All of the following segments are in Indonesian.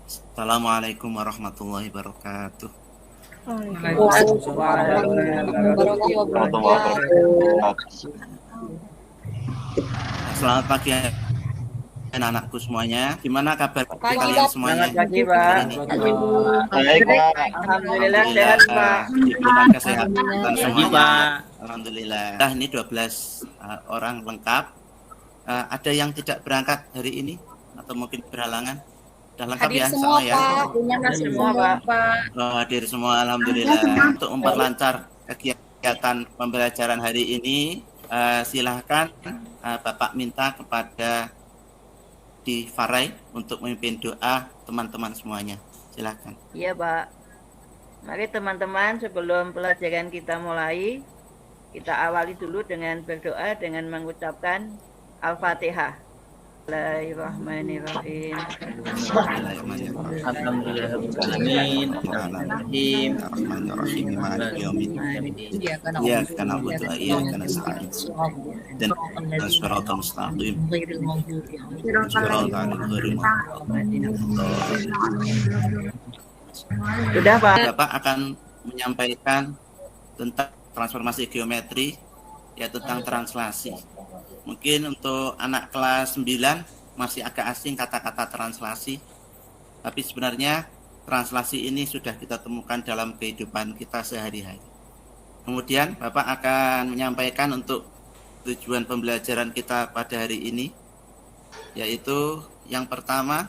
Assalamualaikum warahmatullahi wabarakatuh. Waalaikumsalam warahmatullahi wabarakatuh. Selamat pagi anak-anakku semuanya. Gimana kabar kalian semuanya? Selamat pagi, Pak. Baik, Pak. Alhamdulillah sehat, Pak. Diberikan kesehatan Pagi, semuanya. Pak. Alhamdulillah. Nah, ini 12 orang lengkap. Ada yang tidak berangkat hari ini atau mungkin berhalangan? Sudah lengkap Hadir ya, semua, insya Allah ya. Pak. Punya masuk Semua, semua, Pak. Pak. Hadir semua, alhamdulillah. Untuk memperlancar kegiatan pembelajaran hari ini, silahkan Bapak minta kepada di Farai untuk memimpin doa teman-teman semuanya. Silahkan. Iya, Pak. Mari teman-teman, sebelum pelajaran kita mulai, kita awali dulu dengan berdoa dengan mengucapkan Al-Fatihah. Bismillahirrahmanirrahim. Alhamdulillahirrahmanirrahim. Bismillahirrahmanirrahim. Maliki yaumiddin. Iyyaka na'budu wa iyyaka nasta'in. Dan shiratal mustaqim. Shiratal ghairil Sudah, Pak. Bapak akan menyampaikan tentang transformasi geometri, ya tentang translasi. Mungkin untuk anak kelas 9 masih agak asing kata-kata translasi, tapi sebenarnya translasi ini sudah kita temukan dalam kehidupan kita sehari-hari. Kemudian Bapak akan menyampaikan untuk tujuan pembelajaran kita pada hari ini, yaitu yang pertama,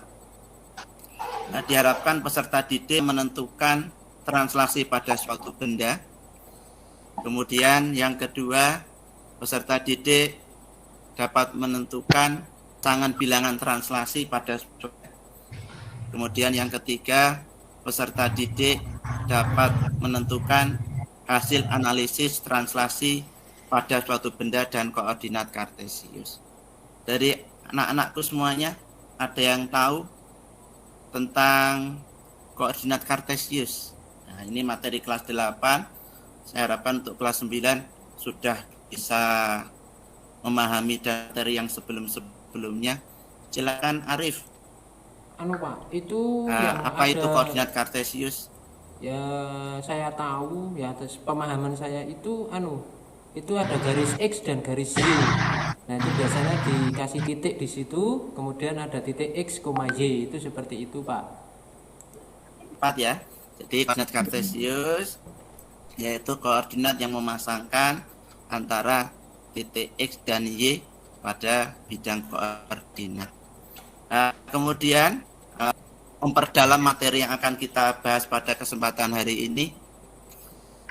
diharapkan peserta didik menentukan translasi pada suatu benda. Kemudian yang kedua, peserta didik dapat menentukan pasangan bilangan translasi pada suatu. Kemudian yang ketiga, peserta didik dapat menentukan hasil analisis translasi pada suatu benda dan koordinat kartesius. Dari anak-anakku semuanya, ada yang tahu tentang koordinat kartesius? Nah, ini materi kelas 8. Saya harapkan untuk kelas 9 sudah bisa memahami materi yang sebelum-sebelumnya. Silakan Arif. Pak, itu yang apa itu koordinat kartesius? Ya, saya tahu ya, atas pemahaman saya itu itu ada garis X dan garis Y. Nah, itu biasanya dikasih titik di situ, kemudian ada titik X, Y, itu seperti itu, Pak. 4 ya. Jadi koordinat kartesius yaitu koordinat yang memasangkan antara titik X dan Y pada bidang koordinat. Kemudian memperdalam materi yang akan kita bahas pada kesempatan hari ini.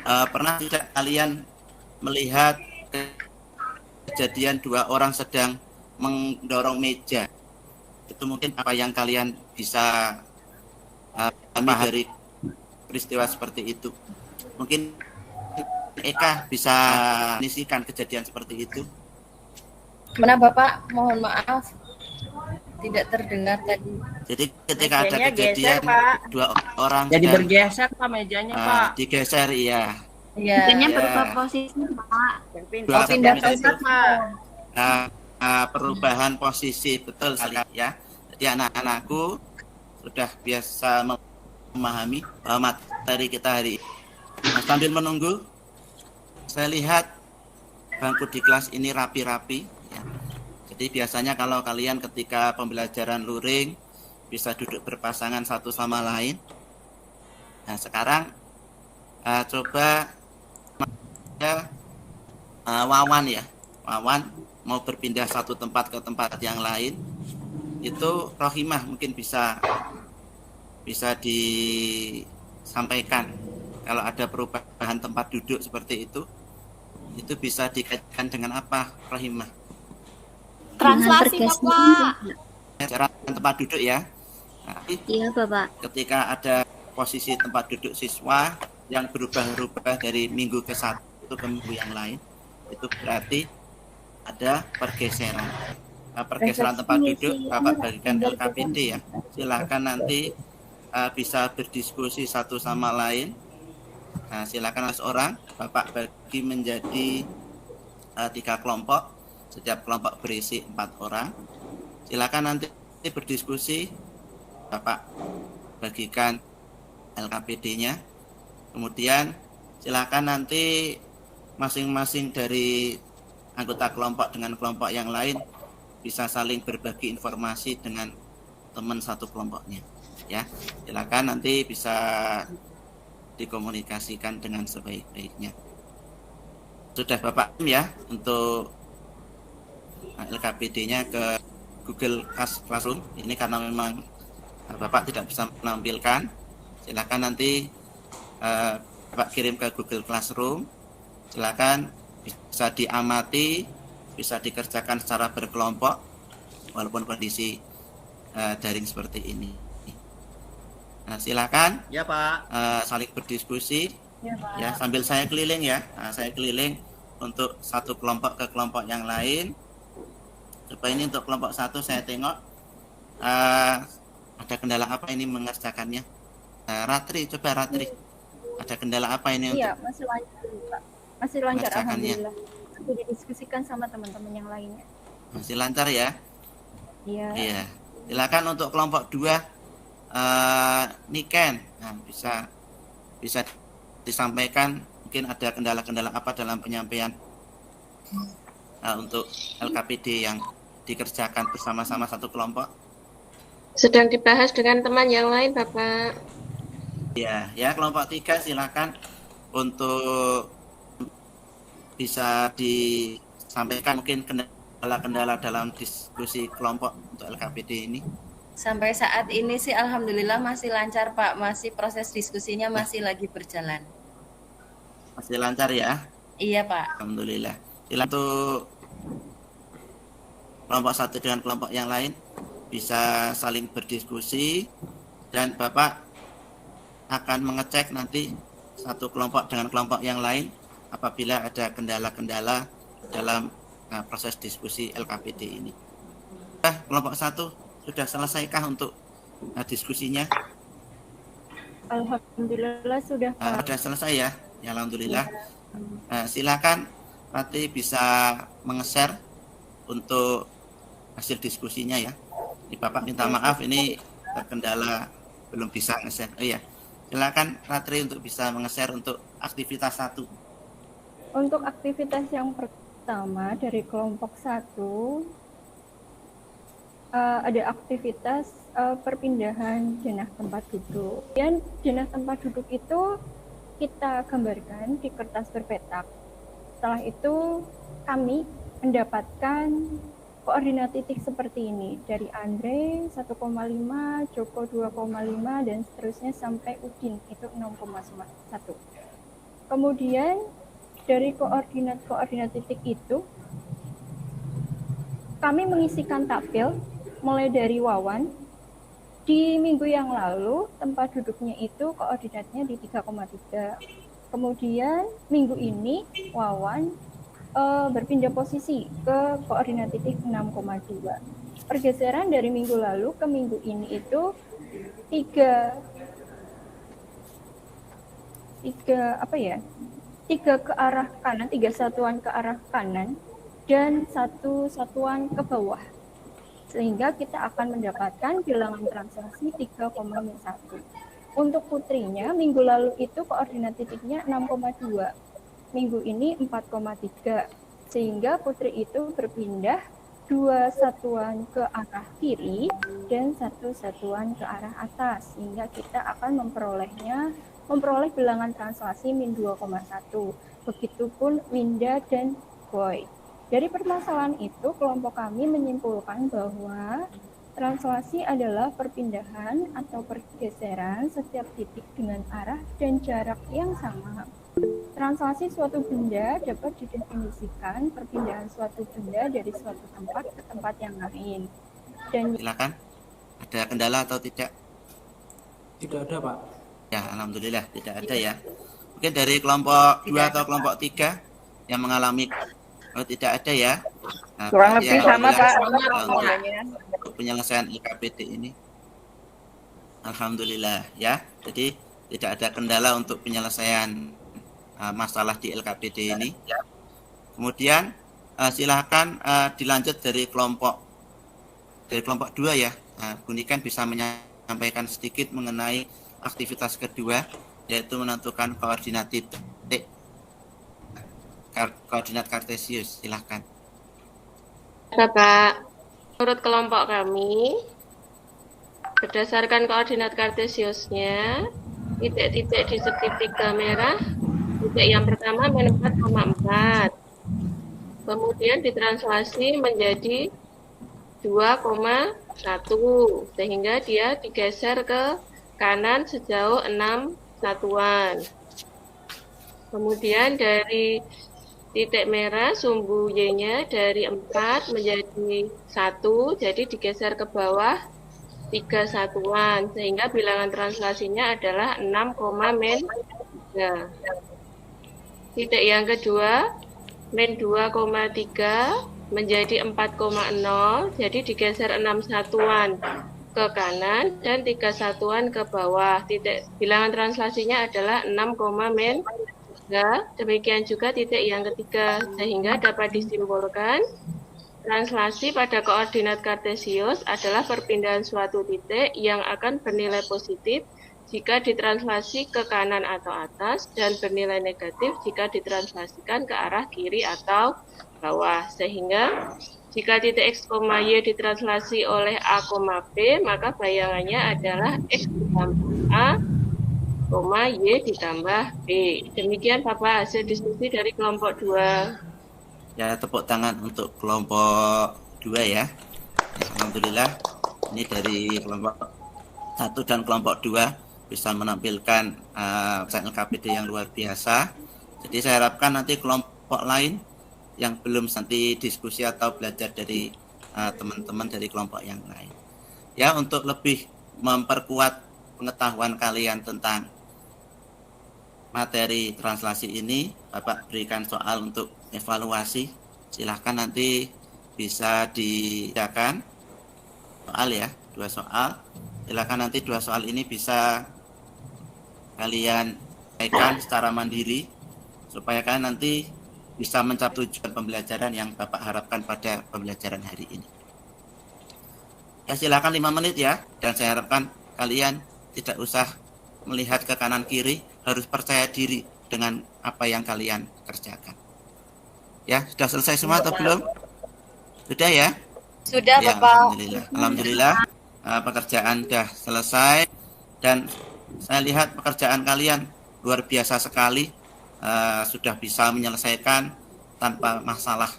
Pernah tidak kalian melihat kejadian dua orang sedang mendorong meja? Itu mungkin apa yang kalian bisa pahami dari peristiwa seperti itu. Mungkin Eka bisa menisikan kejadian seperti itu. Mana Bapak? Mohon maaf. Tidak terdengar tadi. Jadi ketika ada Mejanya kejadian geser, Pak. dua orang Jadi sedang, bergeser, Pak, mejanya, Pak. digeser, iya. Iya. Mejanya Ya. berubah posisi, Pak. Dua Oh, pindah meja tempat, itu. Pak. Perubahan posisi, betul sekali ya. Jadi anak-anakku sudah biasa memahami materi kita hari ini. Nah, sambil menunggu, saya lihat bangku di kelas ini rapi-rapi ya. Jadi biasanya kalau kalian ketika pembelajaran luring bisa duduk berpasangan satu sama lain. Nah, sekarang coba Wawan ya. Wawan mau berpindah satu tempat ke tempat yang lain. Itu Rohimah mungkin bisa disampaikan. Kalau ada perubahan tempat duduk seperti itu bisa dikaitkan dengan apa, Rohimah? Translasi, Bapak. Cara tempat duduk ya. Nah, Iya, Bapak. ketika ada posisi tempat duduk siswa yang berubah-ubah dari minggu ke satu ke minggu yang lain, itu berarti ada pergeseran. Pergeseran tempat duduk Bapak bagikan ke KPD ya. Silakan nanti bisa berdiskusi satu sama lain. Nah, silakan orang Bapak bagi menjadi 3 kelompok. Setiap kelompok berisi 4 orang. Silakan nanti berdiskusi. Bapak bagikan LKPD-nya. Kemudian silakan nanti masing-masing dari anggota kelompok dengan kelompok yang lain bisa saling berbagi informasi dengan teman satu kelompoknya. Ya, silakan nanti bisa dikomunikasikan dengan sebaik-baiknya. Sudah Bapak ya untuk LKPD-nya ke Google Classroom. Ini karena memang Bapak tidak bisa menampilkan. Silakan nanti Bapak kirim ke Google Classroom. Silakan bisa diamati, bisa dikerjakan secara berkelompok walaupun kondisi daring seperti ini. Nah, silakan Ya Pak. saling berdiskusi Ya, Pak. ya sambil saya keliling ya. Nah, saya keliling untuk satu kelompok ke kelompok yang lain. Coba ini untuk kelompok satu saya tengok ada kendala apa ini mengerjakannya. Ratri, coba Ratri, ada kendala apa ini Iya, untuk masih lancar, Pak. Masih lancar, mengerjakannya? alhamdulillah. Sudah didiskusikan sama teman-teman yang lainnya. Masih lancar ya? Iya. Iya. Silakan untuk kelompok 2 Niken. Nah, bisa disampaikan mungkin ada kendala-kendala apa dalam penyampaian untuk LKPD yang dikerjakan bersama-sama satu kelompok. Sedang dibahas dengan teman yang lain, Bapak. Ya kelompok 3 silakan untuk bisa disampaikan mungkin kendala-kendala dalam diskusi kelompok untuk LKPD ini. Sampai saat ini sih alhamdulillah masih lancar Pak, masih proses diskusinya masih lagi berjalan. Masih lancar ya? Iya Pak. Alhamdulillah. Silakan untuk kelompok satu dengan kelompok yang lain bisa saling berdiskusi dan Bapak akan mengecek nanti satu kelompok dengan kelompok yang lain apabila ada kendala-kendala dalam proses diskusi LKPD ini. Kelompok satu sudah selesaikah untuk diskusinya? Alhamdulillah sudah, Pak. Sudah selesai ya? Ya alhamdulillah. Silakan nanti bisa menge-share untuk hasil diskusinya ya. Ini Bapak minta maaf ini terkendala belum bisa nge-share. Oh iya. Silakan Ratri untuk bisa menge-share untuk aktivitas 1. Untuk aktivitas yang pertama dari kelompok 1 ada aktivitas perpindahan jenah tempat duduk. Dan jenah tempat duduk itu kita gambarkan di kertas berpetak. Setelah itu kami mendapatkan koordinat titik seperti ini dari Andre 1,5, Joko 2,5 dan seterusnya sampai Udin itu 6,1. Kemudian dari koordinat titik itu kami mengisikan tabel mulai dari Wawan. Di minggu yang lalu tempat duduknya itu koordinatnya di 3,3. Kemudian minggu ini Wawan berpindah posisi ke koordinat titik 6,2. Pergeseran dari minggu lalu ke minggu ini itu tiga ke arah kanan, 3 satuan ke arah kanan dan 1 satuan ke bawah, sehingga kita akan mendapatkan bilangan transaksi 3,1. Untuk putrinya minggu lalu itu koordinat titiknya 6,2, minggu ini 4,3, sehingga putri itu berpindah 2 satuan ke arah kiri dan 1 satuan ke arah atas, sehingga kita akan memperoleh bilangan translasi min 2,1. Begitupun Winda dan Boy. Dari permasalahan itu, kelompok kami menyimpulkan bahwa translasi adalah perpindahan atau pergeseran setiap titik dengan arah dan jarak yang sama. Translasi suatu benda dapat didefinisikan perpindahan suatu benda dari suatu tempat ke tempat yang lain. Dan Silakan. Ada kendala atau tidak? Tidak ada, Pak. Ya, alhamdulillah tidak ada ya. Mungkin dari kelompok 2 atau kelompok 3 yang mengalami tidak ada ya. Nah, Kurang lebih sama Pak. Untuk penyelesaian LKPD ini. Alhamdulillah ya. Jadi tidak ada kendala untuk penyelesaian masalah di LKPD ini. Kemudian silakan dilanjut dari kelompok 2 ya. Bu Niken bisa menyampaikan sampaikan sedikit mengenai aktivitas kedua, yaitu menentukan koordinat titik, koordinat kartesius. Silahkan. Bapak, menurut kelompok kami, berdasarkan koordinat kartesiusnya, titik-titik di segitiga merah, titik yang pertama -4,4, kemudian ditranslasi menjadi 2,1, sehingga dia digeser ke kanan sejauh 6 satuan. Kemudian dari titik merah sumbu Y-nya dari 4 menjadi 1, jadi digeser ke bawah 3 satuan, sehingga bilangan translasinya adalah 6,-3. Titik yang kedua, -2,3 menjadi 4,0, jadi digeser 6 satuan ke kanan dan 3 satuan ke bawah. Titik bilangan translasinya adalah 6,-3. Demikian juga titik yang ketiga, sehingga dapat disimpulkan translasi pada koordinat kartesius adalah perpindahan suatu titik yang akan bernilai positif jika ditranslasi ke kanan atau atas dan bernilai negatif jika ditranslasikan ke arah kiri atau bawah. Sehingga jika titik X, Y ditranslasi oleh A, B, maka bayangannya adalah X ditambah A, Y ditambah B. Demikian Bapak hasil diskusi dari kelompok 2. Ya, tepuk tangan untuk kelompok 2 ya. Alhamdulillah, ini dari kelompok 1 dan kelompok 2 bisa menampilkan LKPD yang luar biasa. Jadi saya harapkan nanti kelompok lain yang belum nanti diskusi atau belajar dari teman-teman dari kelompok yang lain. Ya, untuk lebih memperkuat pengetahuan kalian tentang materi translasi ini, Bapak berikan soal untuk evaluasi. Silahkan nanti bisa diadakan soal ya, 2 soal. Silahkan nanti 2 soal ini bisa kalian sampaikan secara mandiri supaya kalian nanti bisa mencapai tujuan pembelajaran yang Bapak harapkan pada pembelajaran hari ini. Ya, silakan 5 menit ya, dan saya harapkan kalian tidak usah melihat ke kanan kiri, harus percaya diri dengan apa yang kalian kerjakan. Ya, sudah selesai semua atau belum? Sudah ya? Sudah, ya, Bapak. Alhamdulillah, pekerjaan sudah selesai dan saya lihat pekerjaan kalian luar biasa sekali, sudah bisa menyelesaikan tanpa masalah.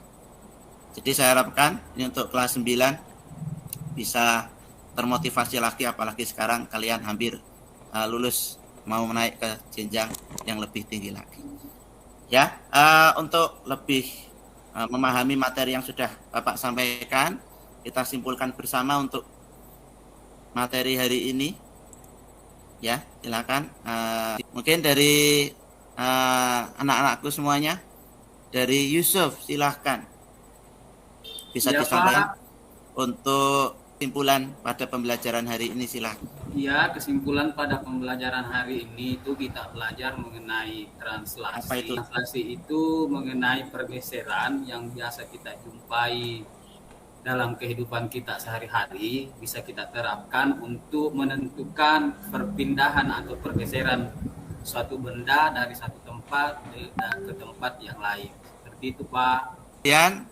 Jadi saya harapkan ini untuk kelas 9 bisa termotivasi lagi, apalagi sekarang kalian hampir lulus, mau naik ke jenjang yang lebih tinggi lagi. Ya, untuk lebih memahami materi yang sudah Bapak sampaikan, kita simpulkan bersama untuk materi hari ini. Ya, silakan. Mungkin dari anak-anakku semuanya, dari Yusuf, silahkan bisa ya, disampaikan Pak. Untuk kesimpulan pada pembelajaran hari ini, silahkan. Ya, kesimpulan pada pembelajaran hari ini itu kita belajar mengenai translasi. Apa itu? Translasi itu mengenai pergeseran yang biasa kita jumpai dalam kehidupan kita sehari-hari, bisa kita terapkan untuk menentukan perpindahan atau pergeseran suatu benda dari satu tempat ke tempat yang lain. Seperti itu, Pak. Dan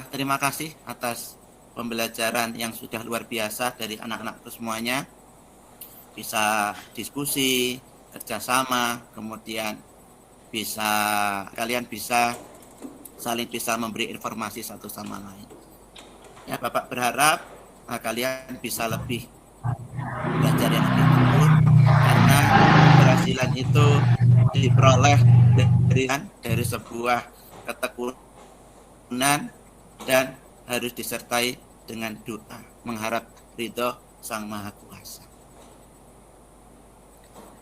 terima kasih atas pembelajaran yang sudah luar biasa dari anak-anakku semuanya. Bisa diskusi, kerjasama, kemudian kalian bisa saling bisa memberi informasi satu sama lain. Ya, Bapak berharap kalian bisa lebih belajar yang lebih tekun, karena keberhasilan itu diperoleh dari sebuah ketekunan dan harus disertai dengan doa, mengharap ridho Sang Maha Kuasa.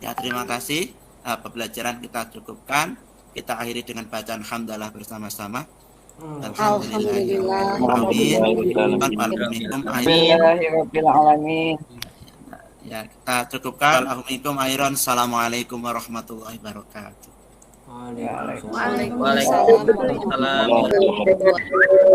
Ya, terima kasih. Pembelajaran kita cukupkan. Kita akhiri dengan bacaan hamdalah bersama-sama. Alhamdulillah. Ya, kita cukupkan. Alhamdulillah. Assalamualaikum warahmatullahi wabarakatuh. Waalaikumsalam warahmatullahi wabarakatuh.